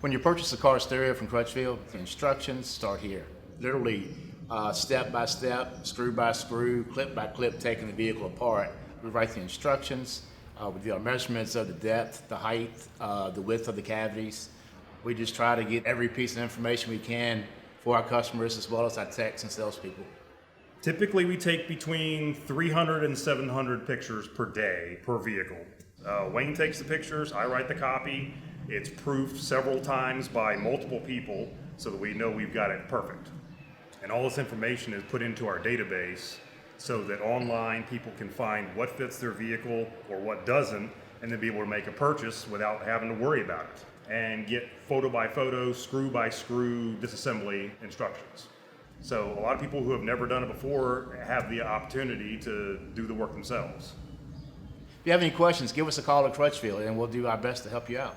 When you purchase a car stereo from Crutchfield, the instructions start here. Literally step by step, screw by screw, clip by clip, taking the vehicle apart. We write the instructions. We do our measurements of the depth, the height, the width of the cavities. We just try to get every piece of information we can for our customers as well as our techs and salespeople. Typically, we take between 300 and 700 pictures per day per vehicle. Wayne takes the pictures, I write the copy. It's proofed several times by multiple people so that we know we've got it perfect. And all this information is put into our database so that online people can find what fits their vehicle or what doesn't, and then be able to make a purchase without having to worry about it and get photo by photo, screw by screw disassembly instructions. So a lot of people who have never done it before have the opportunity to do the work themselves. If you have any questions, give us a call at Crutchfield and we'll do our best to help you out.